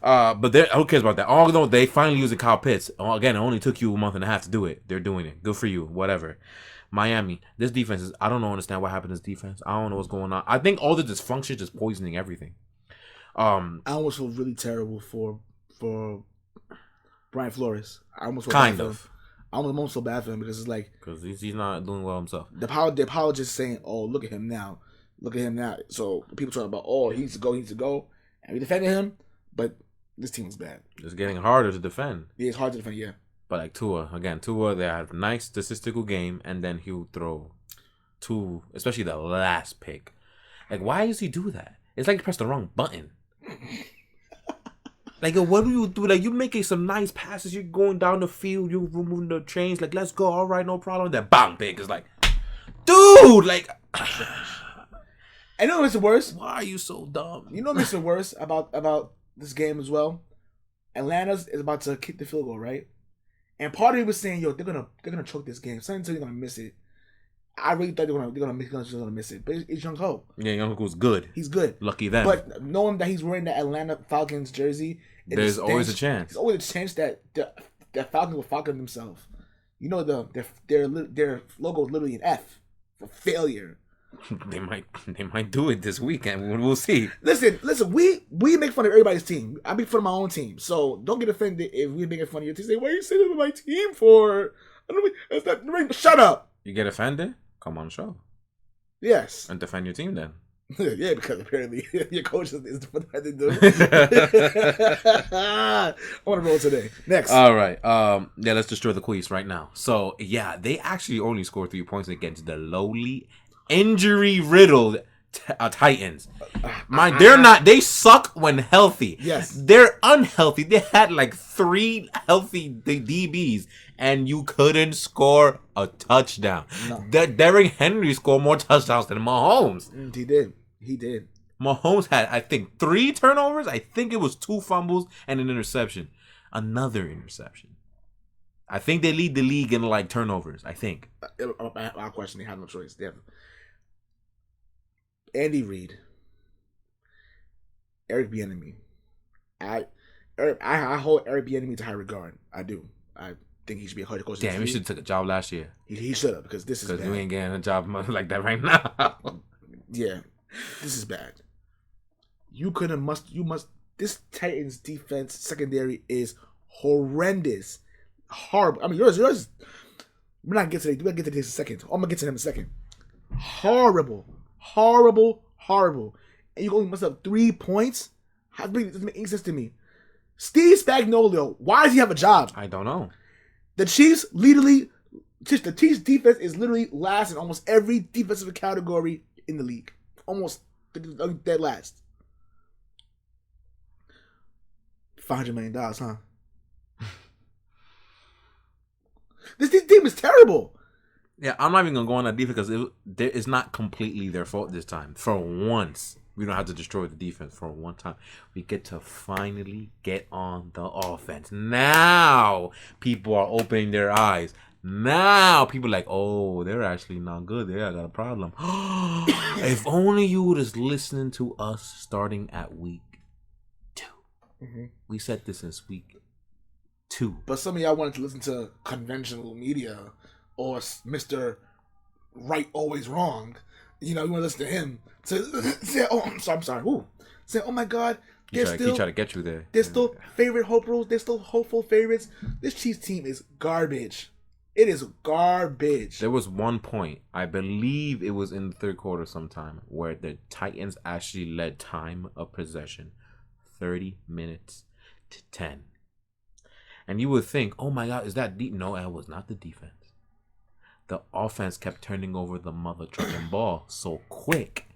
who cares about that? Although they finally using Kyle Pitts. Again, it only took you a month and a half to do it. They're doing it. Good for you. Whatever. Miami, this defense is, I don't understand what happened to this defense. I don't know what's going on. I think all the dysfunction is poisoning everything.
I almost feel really terrible for Brian Flores. I almost feel I almost feel bad for him because it's like,
because he's not doing well himself.
The apologists saying, "Oh, look at him now, So people talking about, "Oh, he needs to go," and we defended him, but this team was bad.
It's getting harder to defend.
Yeah, it's hard to defend. Yeah,
but like Tua, they have a nice statistical game, and then he'll throw two, especially the last pick. Like, why does he do that? It's like he pressed the wrong button. Like, what do you do? Like, you're making some nice passes. You're going down the field. You're removing the chains. Like, let's go. All right, no problem. Then, bang, pick. It's like, dude, like.
I know what's the worst.
Why are you so dumb?
You know what's the worst about this game as well? Atlanta's is about to kick the field goal, right? And part of me was saying, "Yo, they're gonna choke this game. Something they're gonna miss it." I really thought they're gonna miss it, but it's Young Ho.
Yeah, Young Ho's good.
He's good.
Lucky them.
But knowing that he's wearing the Atlanta Falcons jersey,
there's always a chance.
There's always a chance that the Falcons will Falcon themselves. You know, their logo is literally an F for failure.
They might do it this weekend. We'll see.
Listen. We make fun of everybody's team. I make fun of my own team, so don't get offended if we making fun of your team. Say, "Why are you saying that my team for?" I don't know. It's not. Shut up.
You get offended? Come on the show.
Yes.
And defend your team then.
Yeah, because apparently your coach is what they do. I want to roll today. Next.
All right. Yeah, let's destroy the quiz right now. So, yeah, they actually only scored 3 points against the lowly, injury-riddled Titans. They suck when healthy.
Yes.
They're unhealthy. They had like 3 healthy DBs, and you couldn't score a touchdown. No. Derrick Henry scored more touchdowns than Mahomes.
He did.
Mahomes had, I think, 3 turnovers. I think it was 2 fumbles and an interception. Another interception. I think they lead the league in like turnovers. I think.
Our question: they have no choice. They have Andy Reid, Eric Bieniemy. I hold Eric Bieniemy to high regard. I do. I think he should be a head coach.
Damn, he should have took a job last year.
He should have, because this is bad.
Because you ain't getting a job like that right now.
Yeah, this is bad. This Titans defense secondary is horrendous, horrible. I mean, yours. We're not getting to. We're gonna get to this in a second. I'm gonna get to them in a second. Horrible. And you only mess up 3 points? How doesn't make any sense to me. Steve Spagnuolo, why does he have a job?
I don't know.
The Chiefs defense is literally last in almost every defensive category in the league. Almost dead last. $500 million, huh? This team is terrible.
Yeah, I'm not even going to go on that defense because it's not completely their fault this time. For once, we don't have to destroy the defense. For one time, we get to finally get on the offense. Now, people are opening their eyes. Now, people are like, oh, they're actually not good. They got a problem. If only you was listening to us starting at week 2. Mm-hmm. We said this since week 2.
But some of y'all wanted to listen to conventional media or Mr. Right Always Wrong. You know, you want to listen to him. Say, oh, I'm sorry. Ooh. Say, oh my God.
He tried to get you there.
They're still favorite hopefuls. They're still hopeful favorites. This Chiefs team is garbage. It is garbage.
There was one point, I believe it was in the third quarter sometime, where the Titans actually led time of possession 30 minutes to 10. And you would think, oh my God, is that deep? No, it was not the defense. The offense kept turning over the mother trucking ball so quick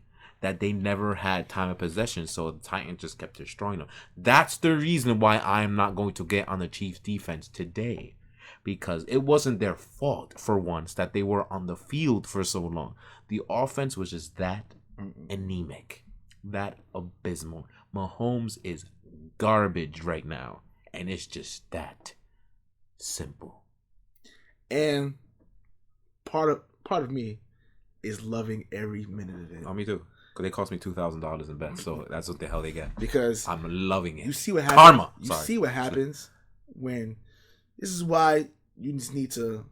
that they never had time of possession, so the Titans just kept destroying them. That's the reason why I'm not going to get on the Chiefs defense today. because it wasn't their fault for once that they were on the field for so long. The offense was just that anemic, that abysmal. Mahomes is garbage right now, and it's just that simple.
And part of me is loving every minute of it.
Oh, me too. Because they cost me $2,000 in bets, so that's what the hell they get.
Because
I'm loving it.
You see what happens.
Karma.
You see what happens when. This is why you just need to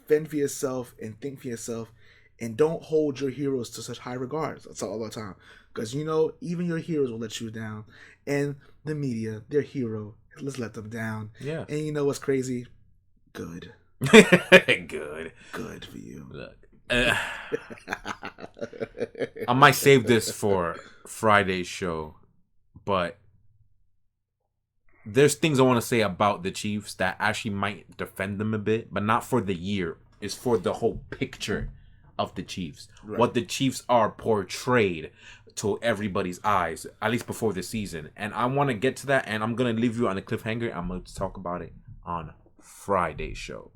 fend for yourself and think for yourself, and don't hold your heroes to such high regards. That's all the time. Because even your heroes will let you down, and the media, their hero, let's let them down.
Yeah.
And you know what's crazy? Good.
Good
for you.
Look. I might save this for Friday's show, but there's things I want to say about the Chiefs that actually might defend them a bit, but not for the year. It's for the whole picture of the Chiefs. Right. What the Chiefs are portrayed to everybody's eyes, at least before the season. And I want to get to that, and I'm going to leave you on a cliffhanger. I'm going to talk about it on Friday's show.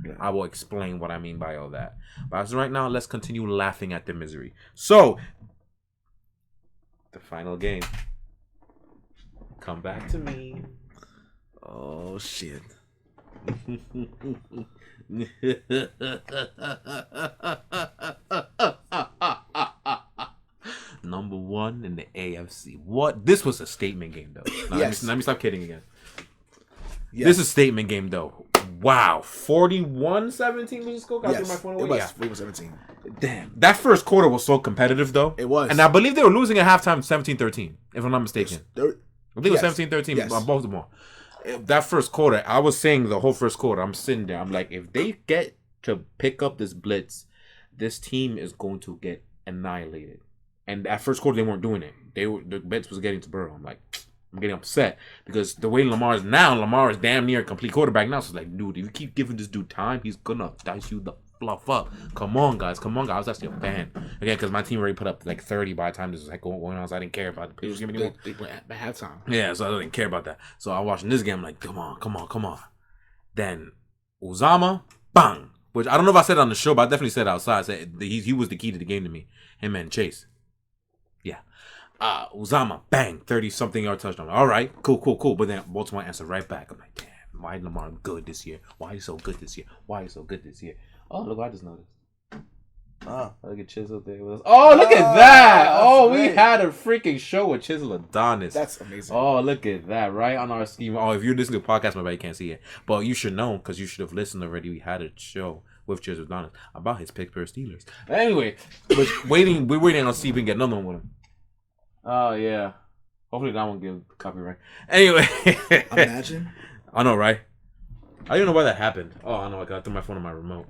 Yeah. I will explain what I mean by all that. But as of right now, let's continue laughing at the misery. So, the final game. Come back to me.
Oh, shit.
Number one in the AFC. What? This was a statement game, though. Now,
yes.
Let me stop kidding again. Yes. This is a statement game, though. Wow. 41-17 was the score?
Yes, it was 41-17.
Damn. That first quarter was so competitive, though.
It was.
And I believe they were losing at halftime 17-13, if I'm not mistaken. I think it was 17-13 on Baltimore. That first quarter, I was saying the whole first quarter, I'm sitting there. I'm like, if they get to pick up this blitz, this team is going to get annihilated. And that first quarter, they weren't doing it. The blitz was getting to Burrow. I'm like, I'm getting upset because the way Lamar is damn near a complete quarterback now. So it's like, dude, if you keep giving this dude time, he's gonna dice you the fluff up. Come on, guys. I was actually a fan again because my team already put up like 30 by the time this was like going on. So I didn't care about the players giving me
they went at halftime.
Yeah, so I didn't care about that. So I'm watching this game. I'm like, come on. Then Uzama, bang. Which I don't know if I said it on the show, but I definitely said it outside. I said he was the key to the game to me. Him and Chase. Yeah. Uzama, bang, 30-something yard touchdown. All right, cool. But then Baltimore answered right back. I'm like, damn, why is Lamar good this year? Why is he so good this year? Oh, look what I just noticed. Look at Chisel there with us. Oh, look at that. Oh, we had a freaking show with Chisel Adonis.
That's amazing.
Oh, look at that. Right on our scheme. Oh, if you're listening to the podcast, maybe you can't see it. But you should know because you should have listened already. We had a show with Chisel Adonis about his Pittsburgh Steelers. Anyway, we're waiting on see if we can get another one with him. Oh, yeah. Hopefully that won't give copyright. Anyway.
Imagine.
I know, right? I don't know why that happened. Oh, I know. I threw my phone on my remote.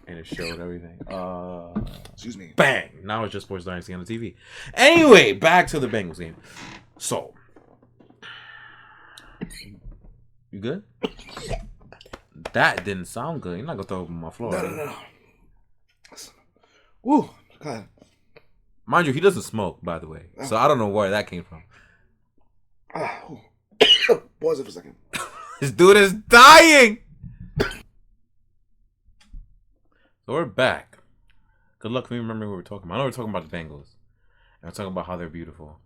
And it showed everything.
Excuse me.
Bang! Now it's just Sports Dynasty on the TV. Anyway, back to the Bengals game. So. You good? That didn't sound good. You're not going to throw it on my floor.
No. Woo. God.
Mind you, he doesn't smoke, by the way. So I don't know where that came from.
Pause it for a second.
This dude is dying! So we're back. Good luck for me remembering what we're talking about. I know we're talking about the Bengals. And we're talking about how they're beautiful.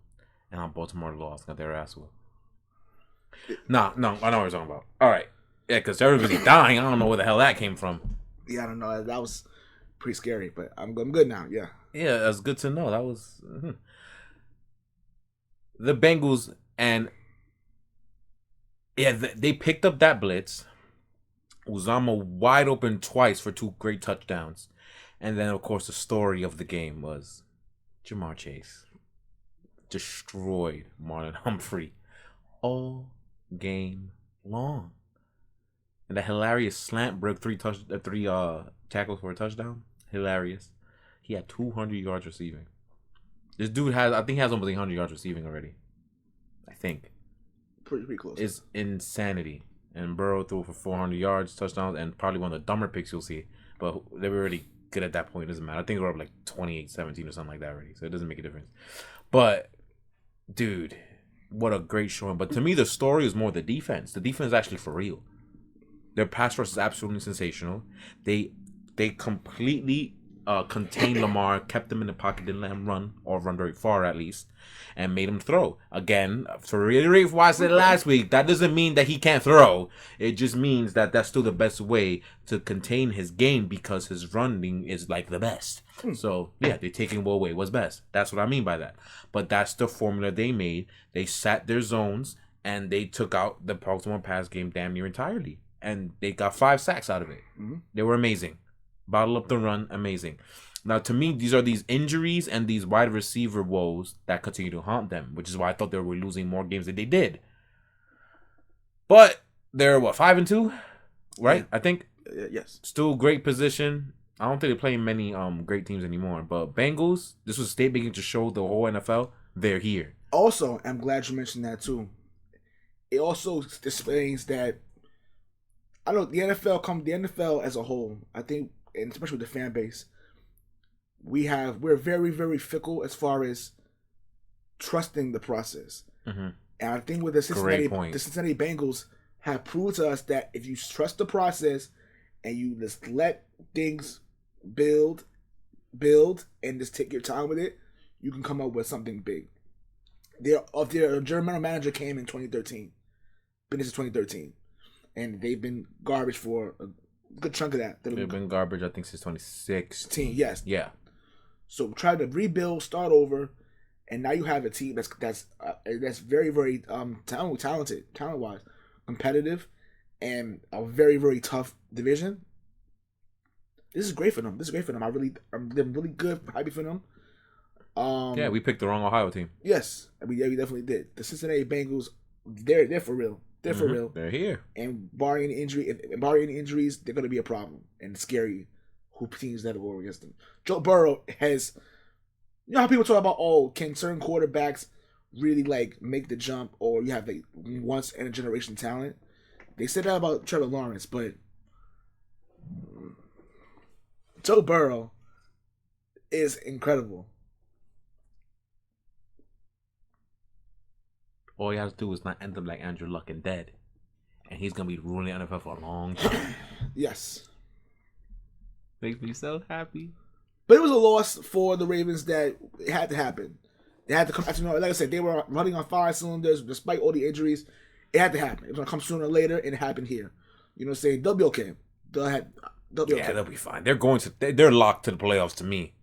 And how Baltimore lost. Got their ass whooped. No, I know what we're talking about. All right. Yeah, because everybody's dying. I don't know where the hell that came from.
Yeah, I don't know. That was pretty scary, but I'm good now. Yeah.
Yeah, that's good to know. That was the Bengals, and yeah, they picked up that blitz. Uzama wide open twice for 2 great touchdowns, and then of course the story of the game was Jamar Chase destroyed Marlon Humphrey all game long, and the hilarious slant broke 3 tackles for a touchdown. Hilarious. He had 200 yards receiving. This dude I think he has almost 800 yards receiving already. I think.
Pretty close.
It's insanity. And Burrow threw for 400 yards, touchdowns, and probably one of the dumber picks you'll see. But they were already good at that point. It doesn't matter. I think they were up like 28-17 or something like that already. So it doesn't make a difference. But, dude, what a great showing. But to me, the story is more the defense. The defense is actually for real. Their pass rush is absolutely sensational. They completely contained Lamar, kept him in the pocket, didn't let him run or run very far at least, and made him throw. Again, to reiterate what I said last week, that doesn't mean that he can't throw. It just means that that's still the best way to contain his game because his running is like the best. So, yeah, they're taking away what's best. That's what I mean by that. But that's the formula they made. They sat their zones, and they took out the Baltimore pass game damn near entirely. And they got 5 sacks out of it. Mm-hmm. They were amazing. Bottle up the run, amazing. Now, to me, these are these injuries and these wide receiver woes that continue to haunt them, which is why I thought they were losing more games than they did. But they're, 5-2? Right? Yeah. I think.
Yes.
Still great position. I don't think they're playing many great teams anymore. But Bengals, this was a state beginning to show the whole NFL, they're here.
Also, I'm glad you mentioned that too. It also displays that, I don't know, the NFL as a whole, I think, and especially with the fan base, we're very, very fickle as far as trusting the process. Mm-hmm. And I think with the Cincinnati Bengals have proved to us that if you trust the process and you just let things build, and just take your time with it, you can come up with something big. Their general manager came in 2013. Been since 2013. And they've been garbage for a good chunk of that.
They've been garbage, I think, since 2016.
Yes.
Yeah.
So try to rebuild, start over, and now you have a team that's very, very talented, talent-wise, competitive, and a very, very tough division. This is great for them. I'm really good, happy for them.
Yeah, we picked the wrong Ohio team.
Yes, we definitely did. The Cincinnati Bengals, they're for real. They're for real.
They're here.
And barring any injuries, they're going to be a problem and scary. Who teams that will go against them? Joe Burrow has, you know how people talk about, can certain quarterbacks really like make the jump, or you have like once in a generation talent? They said that about Trevor Lawrence, but Joe Burrow is incredible.
All he has to do is not end up like Andrew Luck and dead. And he's going to be ruling the NFL for a long time.
Yes.
Makes me so happy.
But it was a loss for the Ravens that it had to happen. They had to come. Like I said, they were running on 5 cylinders despite all the injuries. It had to happen. It was going to come sooner or later, and it happened here. You know what I'm saying? They'll be okay. They'll be okay.
They'll be fine. They're locked to the playoffs to me.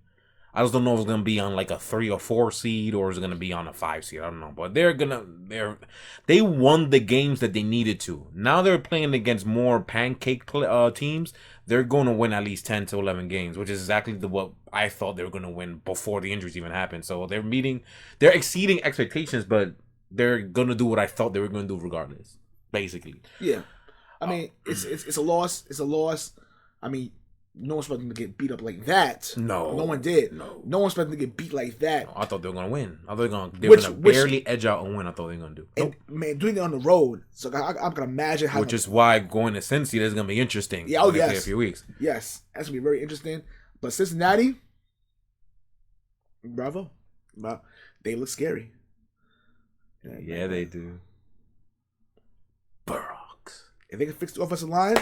I just don't know if it's gonna be on like a 3 or 4 seed or is it gonna be on a 5 seed. I don't know, but they won the games that they needed to. Now they're playing against more pancake teams. They're going to win at least 10 to 11 games, which is exactly what I thought they were going to win before the injuries even happened. So they're exceeding expectations, but they're gonna do what I thought they were gonna do regardless. Basically,
yeah. I mean, it's a loss. It's a loss. I mean, no one expected them to get beat up like that. No one did. No one expected them to get beat like that.
No, I thought they were gonna win. I thought they were gonna barely edge out and win. I thought they were gonna do.
And man, doing it on the road, so I'm gonna imagine how.
Which is why going to Cincy is gonna be interesting.
Yeah, yes.
Play a few weeks.
Yes, that's gonna be very interesting. But Cincinnati, bravo, they look scary.
Yeah, they do.
Burrocks. If they can fix the offensive line.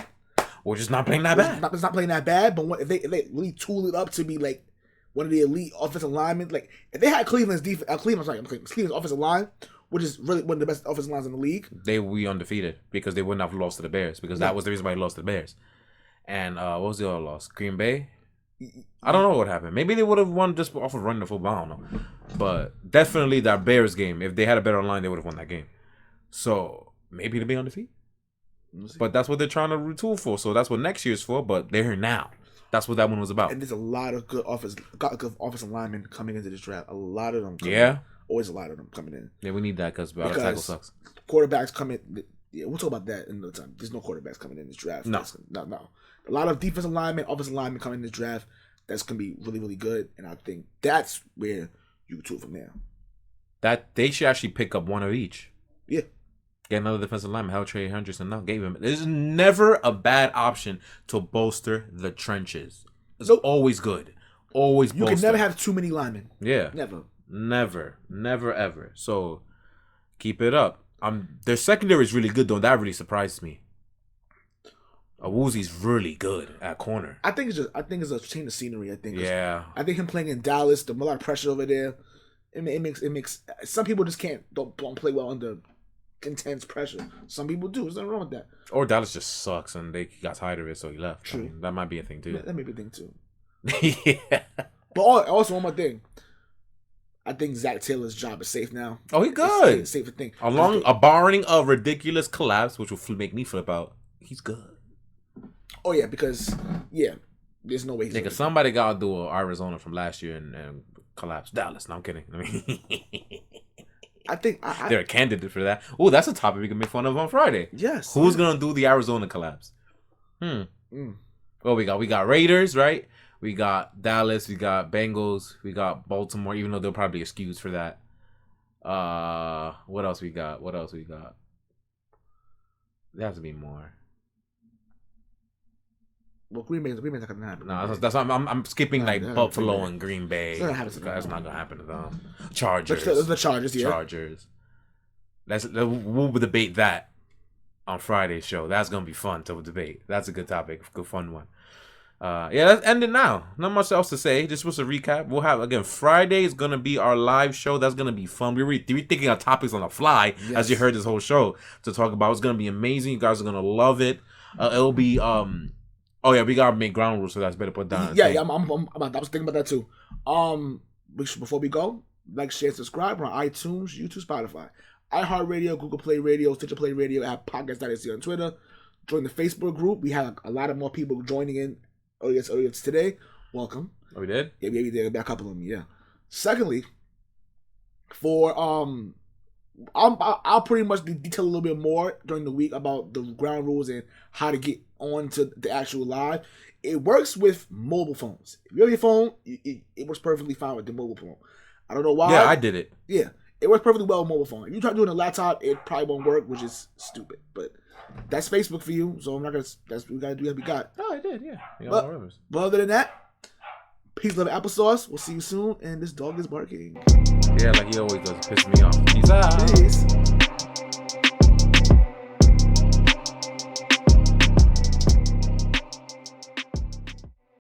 Or just not playing that bad.
It's not playing that bad, but if they really tool it up to be like one of the elite offensive linemen, like if they had Cleveland's offensive line, which is really one of the best offensive lines in the league,
they would be undefeated because they wouldn't have lost to the Bears because that was the reason why they lost to the Bears. And what was the other loss? Green Bay? I don't know what happened. Maybe they would have won just off of running the football. I don't know. But definitely that Bears game, if they had a better line, they would have won that game. So maybe they'll be undefeated. But that's what they're trying to retool for. So that's what next year's for. But they're here now. That's what that one was about.
And there's a lot of good offensive linemen coming into this draft. A lot of them. Always a lot of them coming in.
Yeah, we need that because our tackle sucks.
Quarterbacks coming. Yeah, we'll talk about that in another time. There's no quarterbacks coming in this draft.
No.
A lot of defensive linemen, offensive linemen coming in this draft. That's going to be really, really good. And I think that's where you tool from there.
That they should actually pick up one of each.
Yeah.
Get another defensive lineman. Hell, Trey Hendrickson now gave him. There's never a bad option to bolster the trenches. It's always good. Always bolster.
You can never have too many linemen.
Yeah. Never, ever. So keep it up. Their secondary is really good though. That really surprised me. Awuzi's really good at corner.
I think it's a change of scenery. I think him playing in Dallas, the a lot of pressure over there. It makes some people just don't play well under intense pressure. Some people do. There's nothing wrong with that.
Or Dallas just sucks and they got tired of it, so he left.
True.
I mean, that might be a thing too.
That may be a thing too.
Yeah.
But also one more thing. I think Zach Taylor's job is safe now.
Oh, he good.
It's a safer thing.
Barring a ridiculous collapse, which will make me flip out, he's good.
Oh yeah, because there's no way.
Nigga, somebody gotta do a Arizona from last year and collapse Dallas. No, I'm kidding. I mean,
I think
they're a candidate for that. Oh, that's a topic we can make fun of on Friday.
Yes.
Who's gonna do the Arizona collapse? Well, we got Raiders, right? We got Dallas. We got Bengals. We got Baltimore. Even though they'll probably excuse for that. What else we got? There has to be more.
Well, Green Bay's not gonna happen.
No, that's I'm skipping Buffalo and Green Bay. That's not gonna happen to them. Chargers.
The Chargers, yeah.
Chargers. We'll debate that on Friday's show. That's gonna be fun to debate. That's a good topic, good fun one. Let's end it now. Not much else to say. Just was a recap. We'll have again Friday is gonna be our live show. That's gonna be fun. We're thinking of topics on the fly as you heard this whole show to talk about. It's gonna be amazing. You guys are gonna love it. It'll be we gotta make ground rules, so that's better put down.
I was thinking about that too. Before we go, like, share, subscribe. We're on iTunes, YouTube, Spotify, iHeartRadio, Google Play Radio, Stitcher Play Radio, app podcast.ac on Twitter. Join the Facebook group. We have a lot of more people joining in. Earlier today. Welcome.
Oh, we did?
Yeah, we did. A couple of them. Yeah. Secondly, for I'll pretty much detail a little bit more during the week about the ground rules and how to get on to the actual live. It works with mobile phones. If you have your phone, it works perfectly fine with the mobile phone. I don't know why.
Yeah, I did it.
Yeah, it works perfectly well with mobile phone. If you try doing a laptop, it probably won't work, which is stupid. But that's Facebook for you, so I'm not gonna. That's what we gotta do. What we got.
Oh, I did. Yeah.
But other than that, peace, love, applesauce. We'll see you soon. And this dog is barking.
Yeah, like he always does. Piss me off. Peace out.